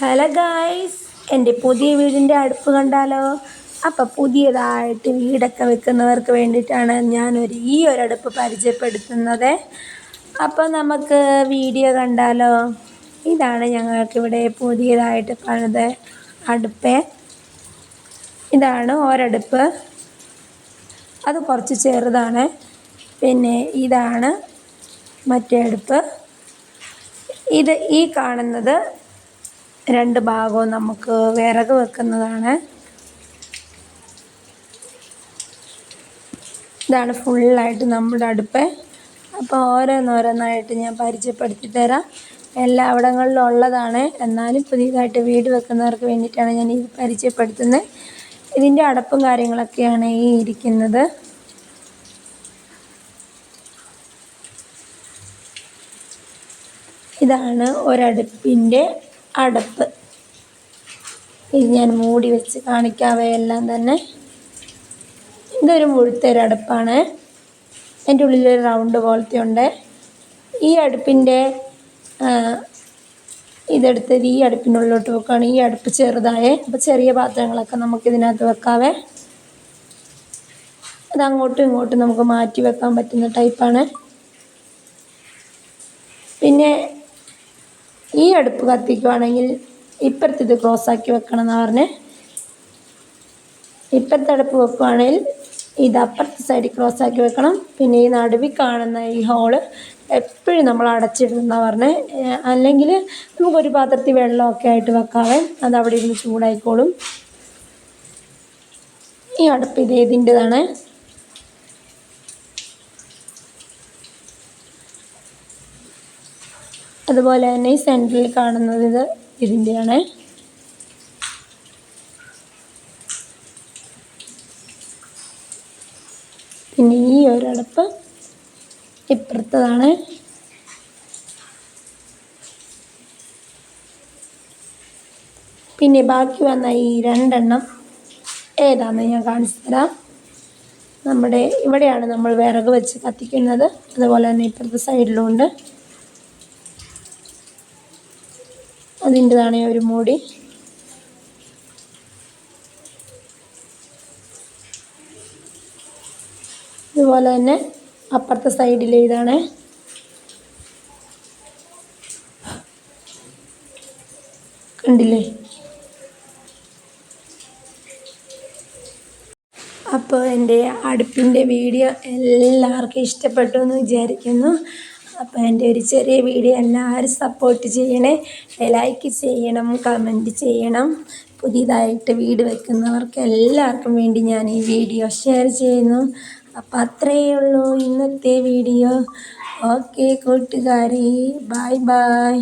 Hello guys, എൻ്റെ പുതിയ വീടിൻ്റെ അടുപ്പ് കണ്ടാലോ? അപ്പോൾ പുതിയതായിട്ട് വീടൊക്കെ വെക്കുന്നവർക്ക് വേണ്ടിയിട്ടാണ് ഈ ഒരു അടുപ്പ് പരിചയപ്പെടുത്തുന്നത്. അപ്പോൾ നമുക്ക് വീഡിയോ കണ്ടാലോ? ഇതാണ് ഞങ്ങൾക്കിവിടെ പുതിയതായിട്ട് പണിത അടുപ്പ്. ഇതാണ് ഒരടുപ്പ്, അത് കുറച്ച് ചെറുതാണ്. പിന്നെ ഇതാണ് മറ്റേ അടുപ്പ്. ഈ കാണുന്നത് രണ്ട് ഭാഗവും നമുക്ക് വിറക് വെക്കുന്നതാണ്. ഇതാണ് ഫുള്ളായിട്ട് നമ്മുടെ അടുപ്പ്. അപ്പോൾ ഓരോന്നോരോന്നായിട്ട് ഞാൻ പരിചയപ്പെടുത്തി തരാം. എല്ലായിടങ്ങളിലും ഉള്ളതാണ്, എന്നാലും പുതിയതായിട്ട് വീട് വെക്കുന്നവർക്ക് വേണ്ടിയിട്ടാണ് ഞാൻ ഇത് പരിചയപ്പെടുത്തുന്നത്. ഇതിൻ്റെ അടപ്പും കാര്യങ്ങളൊക്കെയാണ് ഈ ഇരിക്കുന്നത്. ഇതാണ് ഒരടുപ്പിൻ്റെ അടപ്പ്. ഇത് ഞാൻ മൂടി വെച്ച് കാണിക്കാവേ എല്ലാം തന്നെ. ഇതൊരു മുഴുത്തൊരടുപ്പാണ്. എൻ്റെ ഉള്ളിലൊരു റൗണ്ട് പോലത്തെ ഉണ്ട്. ഈ അടുപ്പിൻ്റെ ഇതെടുത്തത് ഈ അടുപ്പിനുള്ളിലോട്ട് വെക്കുകയാണ്. ഈ അടുപ്പ് ചെറുതായേ, അപ്പോൾ ചെറിയ പാത്രങ്ങളൊക്കെ നമുക്കിതിനകത്ത് വെക്കാവേ. അത് അങ്ങോട്ടും ഇങ്ങോട്ടും നമുക്ക് മാറ്റി വെക്കാൻ പറ്റുന്ന ടൈപ്പാണ്. പിന്നെ ഈ അടുപ്പ് കത്തിക്കുവാണെങ്കിൽ ഇപ്പുറത്ത് ഇത് ക്രോസാക്കി വെക്കണം എന്നാണ് പറഞ്ഞത്. ഇപ്പുറത്തെ അടുപ്പ് വെക്കുകയാണെങ്കിൽ ഇത് അപ്പുറത്തെ സൈഡിൽ ക്രോസാക്കി വെക്കണം. പിന്നെ ഈ നടുവിൽ കാണുന്ന ഈ ഹോള് എപ്പോഴും നമ്മൾ അടച്ചിടുന്നതാണ് പറഞ്ഞത്. അല്ലെങ്കിൽ നമുക്കൊരു പാത്രത്തിൽ വെള്ളമൊക്കെ ആയിട്ട് വെക്കാവേ, അത് അവിടെ ഇരുന്ന് ചൂടായിക്കോളും. ഈ അടുപ്പ് ഇതിൻ്റെതാണ്. അതുപോലെ തന്നെ ഈ സെൻറ്ററിൽ കാണുന്നത് ഇതിൻ്റെയാണ്. പിന്നെ ഈ ഒരടുപ്പ് ഇപ്പുറത്തതാണ്. പിന്നെ ബാക്കി വന്ന ഈ രണ്ടെണ്ണം ഏതാണെന്ന് ഞാൻ കാണിച്ചു തരാം. ഇവിടെയാണ് നമ്മൾ വിറക് വെച്ച് കത്തിക്കുന്നത്. അതുപോലെ തന്നെ ഇപ്പുറത്തെ സൈഡിലും ഉണ്ട്. അതിൻ്റെതാണ് ഒരു മൂടി. അതുപോലെ തന്നെ അപ്പുറത്തെ സൈഡിലെ ഇതാണ്. കണ്ടില്ലേ? അപ്പോൾ എൻ്റെ അടുപ്പിൻ്റെ വീഡിയോ എല്ലാവർക്കും ഇഷ്ടപ്പെട്ടു എന്ന് വിചാരിക്കുന്നു. അപ്പോൾ എൻ്റെ ഒരു ചെറിയ വീഡിയോ എല്ലാവരും സപ്പോർട്ട് ചെയ്യണേ, ലൈക്ക് ചെയ്യണം, കമൻറ്റ് ചെയ്യണം. പുതിയതായിട്ട് വീട് വെക്കുന്നവർക്ക് എല്ലാവർക്കും വേണ്ടി ഞാൻ ഈ വീഡിയോ ഷെയർ ചെയ്യുന്നു. അപ്പോൾ അത്രയേ ഉള്ളൂ ഇന്നത്തെ വീഡിയോ. ഓക്കെ കൂട്ടുകാരെ, ബൈ ബൈ.